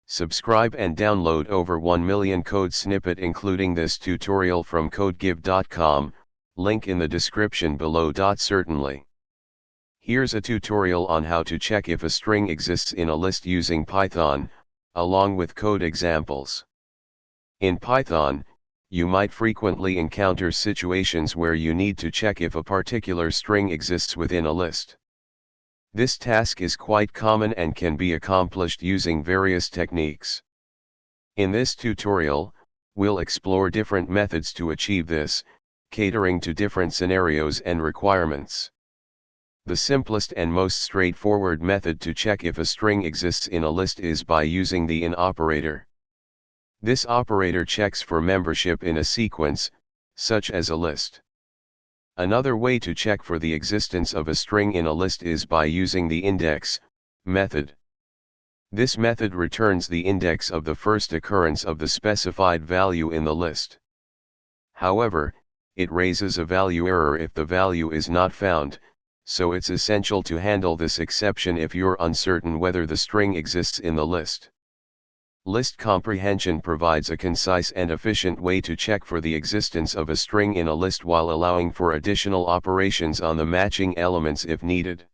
Subscribe and download over 1 million code snippet including this tutorial from codegive.com, link in the description below. Certainly. Here's a tutorial on how to check if a string exists in a list using Python, along with code examples. In Python, you might frequently encounter situations where you need to check if a particular string exists within a list. This task is quite common and can be accomplished using various techniques. In this tutorial, we'll explore different methods to achieve this, catering to different scenarios and requirements. The simplest and most straightforward method to check if a string exists in a list is by using the in operator. This operator checks for membership in a sequence, such as a list. Another way to check for the existence of a string in a list is by using the index method. This method returns the index of the first occurrence of the specified value in the list. However, it raises a value error if the value is not found, so it's essential to handle this exception if you're uncertain whether the string exists in the list. List comprehension provides a concise and efficient way to check for the existence of a string in a list while allowing for additional operations on the matching elements if needed.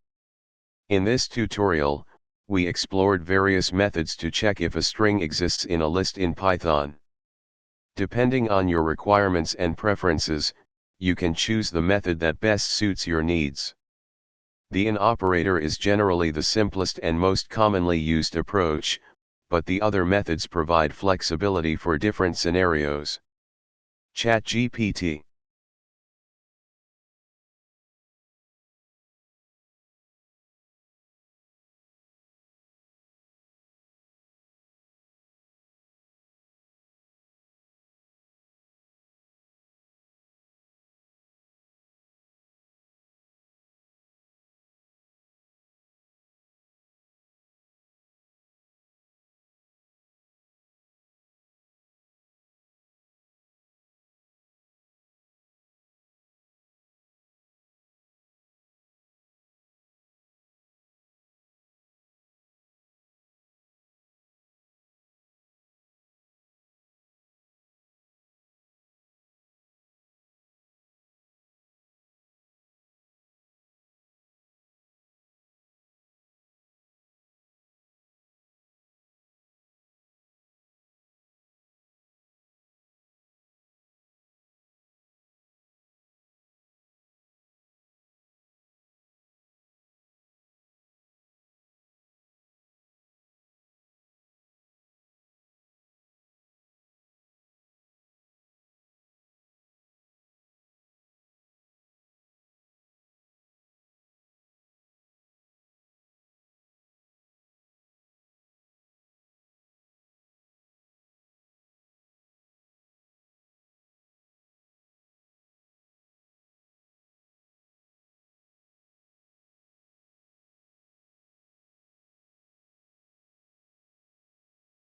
In this tutorial, we explored various methods to check if a string exists in a list in Python. Depending on your requirements and preferences, you can choose the method that best suits your needs. The in operator is generally the simplest and most commonly used approach, but the other methods provide flexibility for different scenarios. ChatGPT.